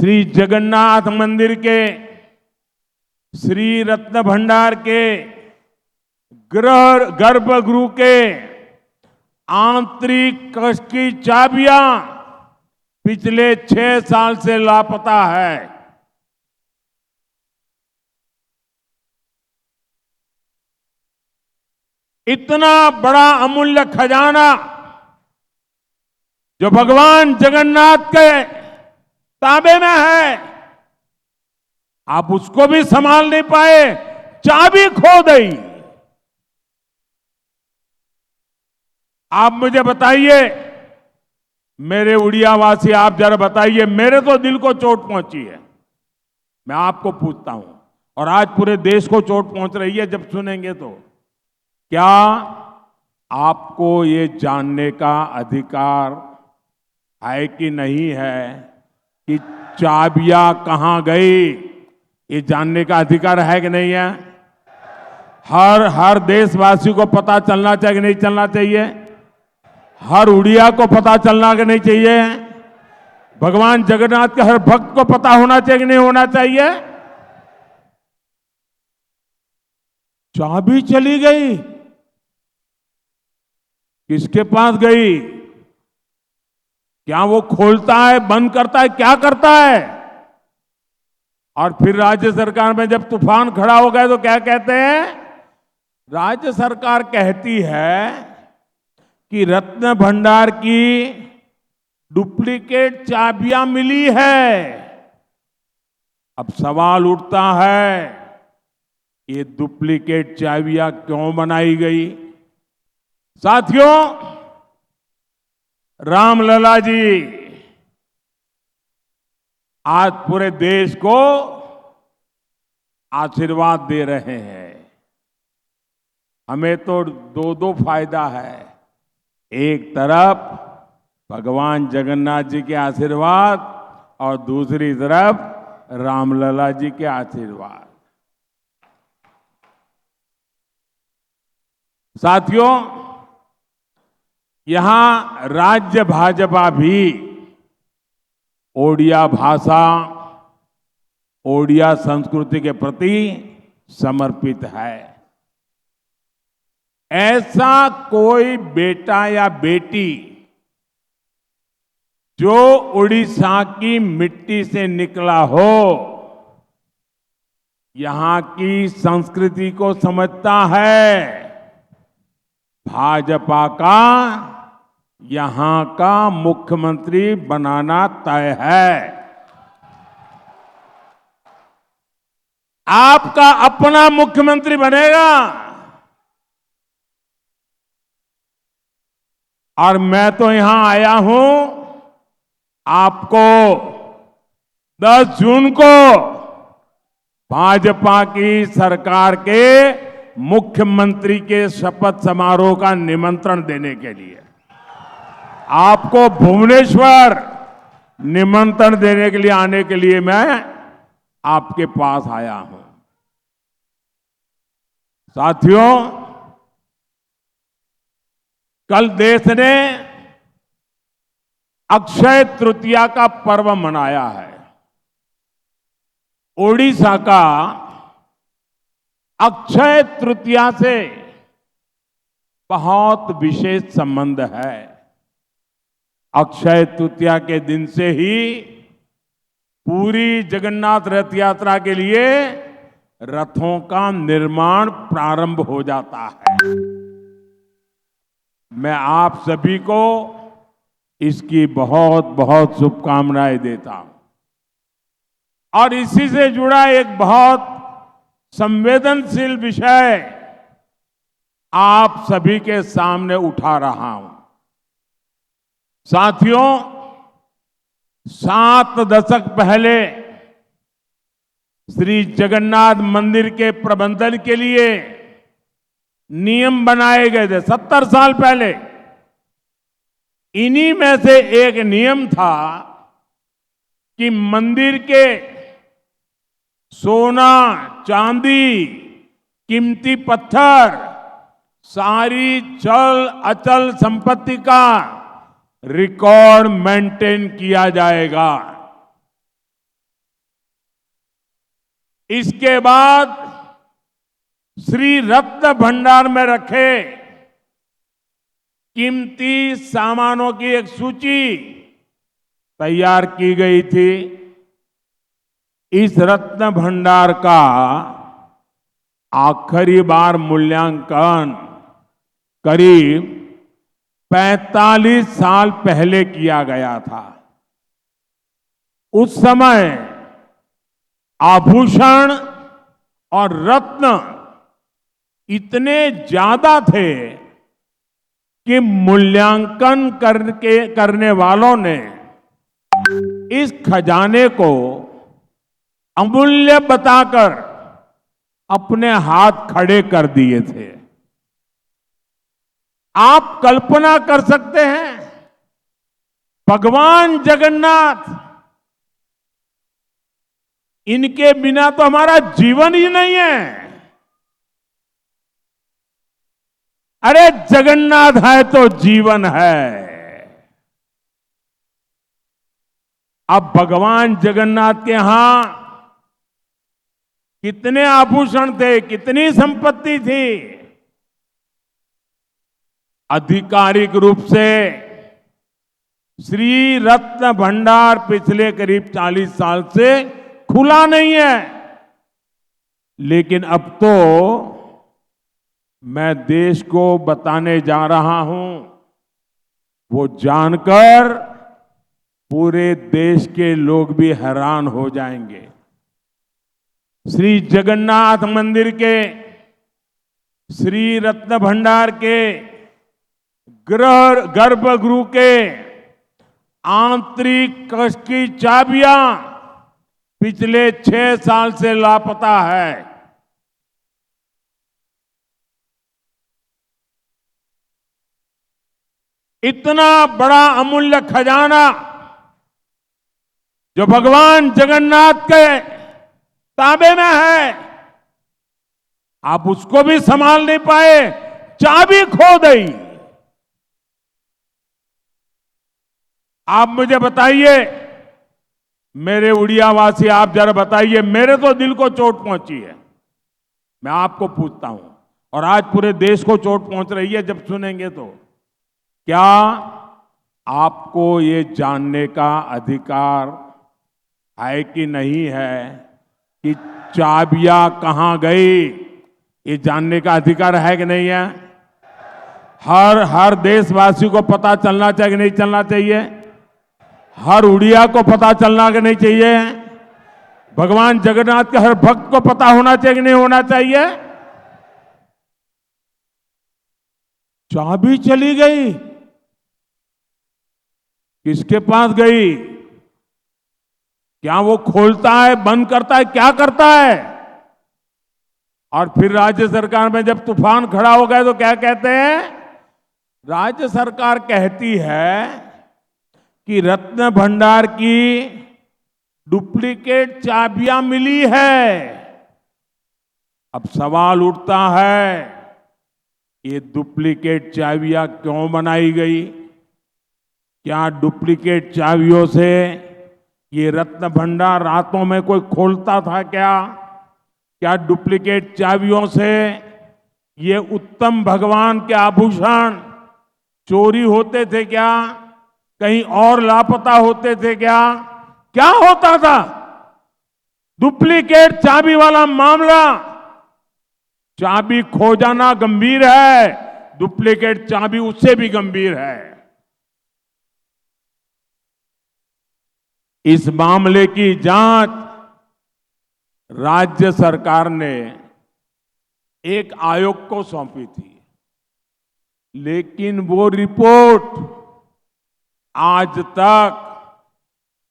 श्री जगन्नाथ मंदिर के श्री रत्न भंडार के गर्भगृह के आंतरिक कक्ष की चाबियां पिछले 6 साल से लापता है। इतना बड़ा अमूल्य खजाना जो भगवान जगन्नाथ के ताबे में है, आप उसको भी संभाल नहीं पाए, चाबी खो दी। आप मुझे बताइए, मेरे उड़ियावासी, आप जरा बताइए, मेरे तो दिल को चोट पहुंची है। मैं आपको पूछता हूं, और आज पूरे देश को चोट पहुंच रही है जब सुनेंगे तो, क्या आपको ये जानने का अधिकार है कि नहीं है कि चाबियां कहां गई? ये जानने का अधिकार है कि नहीं है? हर देशवासी को पता चलना चाहिए कि नहीं चलना चाहिए? हर उड़िया को पता चलना कि नहीं चाहिए? भगवान जगन्नाथ के हर भक्त को पता होना चाहिए कि नहीं होना चाहिए? चाबी चली गई, किसके पास गई? क्या वो खोलता है, बंद करता है, क्या करता है? और फिर राज्य सरकार में जब तूफान खड़ा हो गया तो क्या कहते हैं? राज्य सरकार कहती है कि रत्न भंडार की डुप्लीकेट चाबियां मिली है। अब सवाल उठता है, ये डुप्लीकेट चाबियां क्यों बनाई गई? साथियों, रामलला जी आज पूरे देश को आशीर्वाद दे रहे हैं। हमें तो दो फायदा है। एक तरफ भगवान जगन्नाथ जी के आशीर्वाद और दूसरी तरफ रामलला जी के आशीर्वाद। साथियों, यहां राज्य भाजपा भी ओडिया भाषा, ओडिया संस्कृति के प्रति समर्पित है। ऐसा कोई बेटा या बेटी जो उड़ीसा की मिट्टी से निकला हो, यहां की संस्कृति को समझता है, भाजपा का यहां का मुख्यमंत्री बनाना तय है। आपका अपना मुख्यमंत्री बनेगा। और मैं तो यहां आया हूं आपको 10 जून को भाजपा की सरकार के मुख्यमंत्री के शपथ समारोह का निमंत्रण देने के लिए, आपको भुवनेश्वर निमंत्रण देने के लिए आने के लिए मैं आपके पास आया हूं। साथियों, कल देश ने अक्षय तृतीया का पर्व मनाया है। ओडिशा का अक्षय तृतीया से बहुत विशेष संबंध है। अक्षय तृतीया के दिन से ही पूरी जगन्नाथ रथ यात्रा के लिए रथों का निर्माण प्रारंभ हो जाता है। मैं आप सभी को इसकी बहुत बहुत शुभकामनाएं देता हूं। और इसी से जुड़ा एक बहुत संवेदनशील विषय आप सभी के सामने उठा रहा हूं। साथियों, 7 दशक पहले श्री जगन्नाथ मंदिर के प्रबंधन के लिए नियम बनाए गए थे। 70 साल पहले इन्हीं में से एक नियम था कि मंदिर के सोना, चांदी, कीमती पत्थर, सारी चल अचल संपत्ति का रिकॉर्ड मेंटेन किया जाएगा। इसके बाद श्री रत्न भंडार में रखे कीमती सामानों की एक सूची तैयार की गई थी। इस रत्न भंडार का आखिरी बार मूल्यांकन करीब 45 साल पहले किया गया था। उस समय आभूषण और रत्न इतने ज्यादा थे कि मूल्यांकन करने वालों ने इस खजाने को अमूल्य बताकर अपने हाथ खड़े कर दिए थे। आप कल्पना कर सकते हैं, भगवान जगन्नाथ, इनके बिना तो हमारा जीवन ही नहीं है। अरे जगन्नाथ है तो जीवन है। अब भगवान जगन्नाथ के यहां कितने आभूषण थे, कितनी संपत्ति थी। आधिकारिक रूप से श्री रत्न भंडार पिछले करीब 40 साल से खुला नहीं है, लेकिन अब तो मैं देश को बताने जा रहा हूं, वो जानकर पूरे देश के लोग भी हैरान हो जाएंगे। श्री जगन्नाथ मंदिर के श्री रत्न भंडार के गर्भगृह के आंतरिक कक्ष की चाबियां पिछले 6 साल से लापता है। इतना बड़ा अमूल्य खजाना जो भगवान जगन्नाथ के ताबे में है, आप उसको भी संभाल नहीं पाए, चाबी खो गई। आप मुझे बताइए, मेरे उड़ियावासी, आप जरा बताइए, मेरे तो दिल को चोट पहुंची है। मैं आपको पूछता हूं, और आज पूरे देश को चोट पहुंच रही है जब सुनेंगे तो, क्या आपको ये जानने का अधिकार है कि नहीं है कि चाबियां कहां गई? ये जानने का अधिकार है कि नहीं है? हर देशवासी को पता चलना चाहिए कि नहीं चलना चाहिए? हर उड़िया को पता चलना कि नहीं चाहिए? भगवान जगन्नाथ के हर भक्त को पता होना चाहिए कि नहीं होना चाहिए? चाबी चली गई, किसके पास गई? क्या वो खोलता है, बंद करता है, क्या करता है? और फिर राज्य सरकार में जब तूफान खड़ा हो गया तो क्या कहते हैं? राज्य सरकार कहती है कि रत्न भंडार की डुप्लीकेट चाबियां मिली है। अब सवाल उठता है, ये डुप्लीकेट चाबियां क्यों बनाई गई? क्या डुप्लीकेट चाबियों से ये रत्न भंडार रातों में कोई खोलता था क्या? क्या डुप्लीकेट चाबियों से ये उत्तम भगवान के आभूषण चोरी होते थे क्या? कहीं और लापता होते थे क्या? क्या होता था? डुप्लीकेट चाबी वाला मामला, चाबी खो जाना गंभीर है, डुप्लीकेट चाबी उससे भी गंभीर है। इस मामले की जांच राज्य सरकार ने एक आयोग को सौंपी थी, लेकिन वो रिपोर्ट आज तक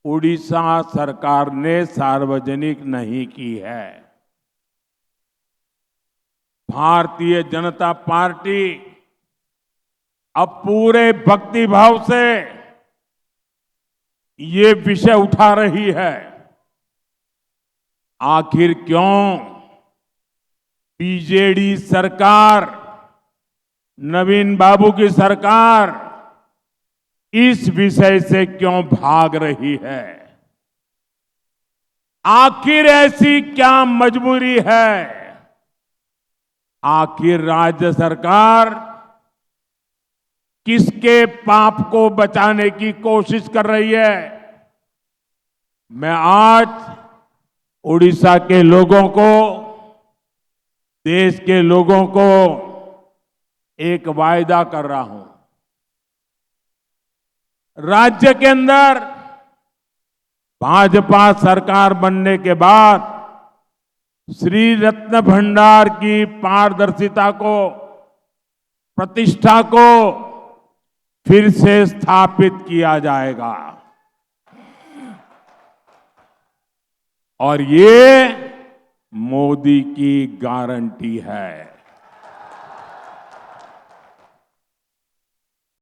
उड़ीसा सरकार ने सार्वजनिक नहीं की है। भारतीय जनता पार्टी अब पूरे भक्तिभाव से ये विषय उठा रही है। आखिर क्यों बीजेडी सरकार, नवीन बाबू की सरकार इस विषय से क्यों भाग रही है? आखिर ऐसी क्या मजबूरी है? आखिर राज्य सरकार किसके पाप को बचाने की कोशिश कर रही है? मैं आज उड़ीसा के लोगों को, देश के लोगों को एक वायदा कर रहा हूं। राज्य के अंदर भाजपा सरकार बनने के बाद श्री रत्न भंडार की पारदर्शिता को, प्रतिष्ठा को फिर से स्थापित किया जाएगा। और ये मोदी की गारंटी है।